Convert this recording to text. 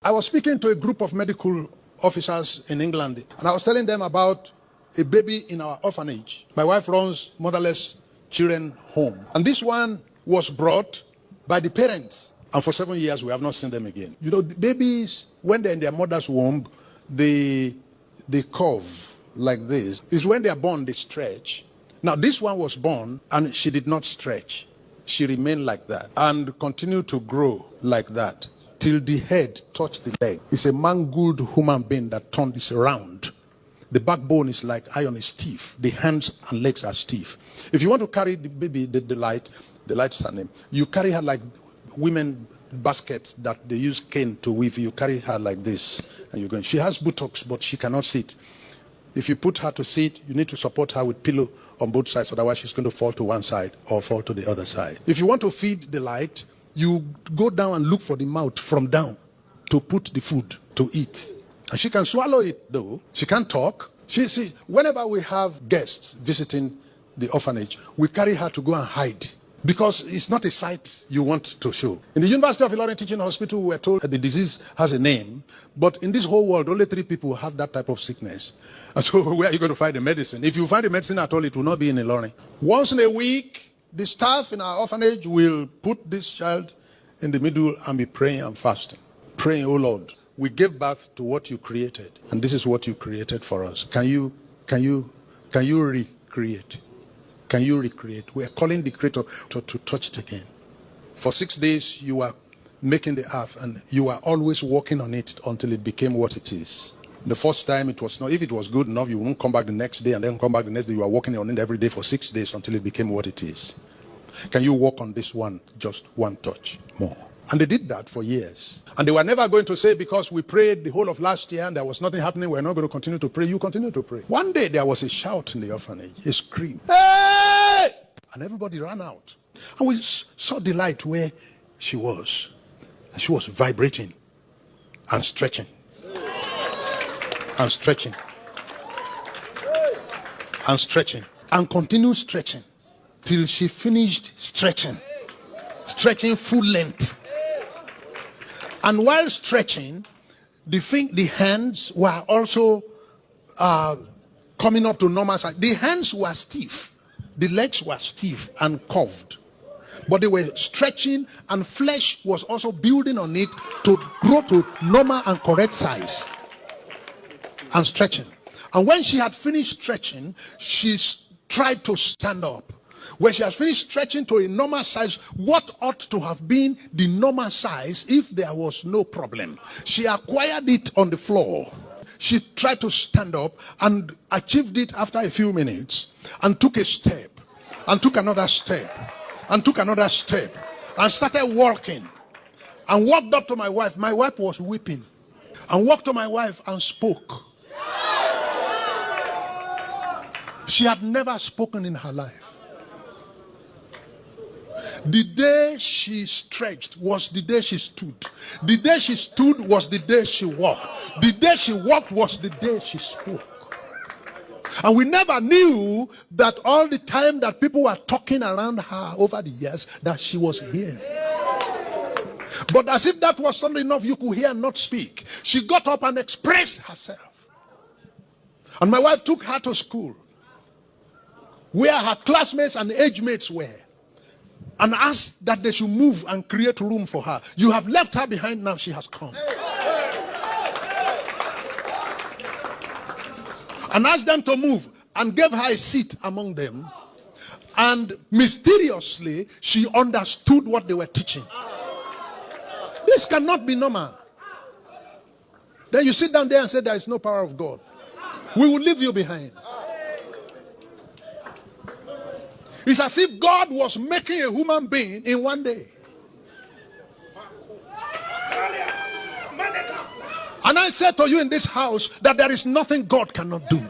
I was speaking to a group of medical officers in England, and I was telling them about a baby in our orphanage. My wife runs motherless children home, and this one was brought by the parents, and for 7 years we have not seen them again. You know, the babies, when they're in their mother's womb, they curve like this. It's when they are born they stretch. Now this one was born and she did not stretch. She remained like that and continued to grow like that till the head touched the leg. It's a mangled human being that turned this around. The backbone is like iron, is stiff. The hands and legs are stiff. If you want to carry the baby, the light is her name. You carry her like women baskets that they use cane to weave. You carry her like this, and you're going. She has buttocks, but she cannot sit. If you put her to sit, you need to support her with pillow on both sides, otherwise she's going to fall to one side or fall to the other side. If you want to feed the light, you go down and look for the mouth from down to put the food to eat. And she can swallow it though. She can't talk. See, whenever we have guests visiting the orphanage, we carry her to go and hide because it's not a sight you want to show. In the University of Ilorin Teaching Hospital, we were told that the disease has a name, but in this whole world, only 3 people have that type of sickness. And so where are you going to find the medicine? If you find the medicine at all, it will not be in Ilorin. Once in a week, the staff in our orphanage will put this child in the middle and be praying and fasting. Praying, oh Lord, we gave birth to what you created, and this is what you created for us. Can you recreate? Can you recreate? We are calling the Creator to touch it again. For 6 days, you are making the earth, and you are always working on it until it became what it is. The first time it was not. If it was good enough, you won't come back the next day and then come back the next day. You are working on it every day for 6 days until it became what it is. Can you work on this one, just one touch more? And they did that for years. And they were never going to say, because we prayed the whole of last year and there was nothing happening, we're not going to continue to pray. You continue to pray. One day there was a shout in the orphanage, a scream. Hey! And everybody ran out. And we saw the light where she was. And she was vibrating and stretching. And stretching. And stretching. And continued stretching till she finished stretching. Stretching full length. And while stretching, the hands were also coming up to normal size. The hands were stiff. The legs were stiff and curved. But they were stretching, and flesh was also building on it to grow to normal and correct size. And stretching. And when she had finished stretching, she tried to stand up. When she has finished stretching to a normal size, what ought to have been the normal size if there was no problem, she acquired it on the floor. She tried to stand up and achieved it after a few minutes, and took a step, and took another step, and took another step, and started walking, and walked up to my wife. My wife was weeping, and walked to my wife and spoke. She had never spoken in her life. The day she stretched was the day she stood. The day she stood was the day she walked. The day she walked was the day she spoke. And we never knew that all the time that people were talking around her over the years, that she was here. But as if that was something enough, you could hear and not speak. She got up and expressed herself. And my wife took her to school, where her classmates and age mates were, and asked that they should move and create room for her. You have left her behind, now she has come. And asked them to move and gave her a seat among them. And mysteriously, she understood what they were teaching. This cannot be normal. Then you sit down there and say there is no power of God. We will leave you behind. It's as if God was making a human being in one day. And I said to you in this house that there is nothing God cannot do.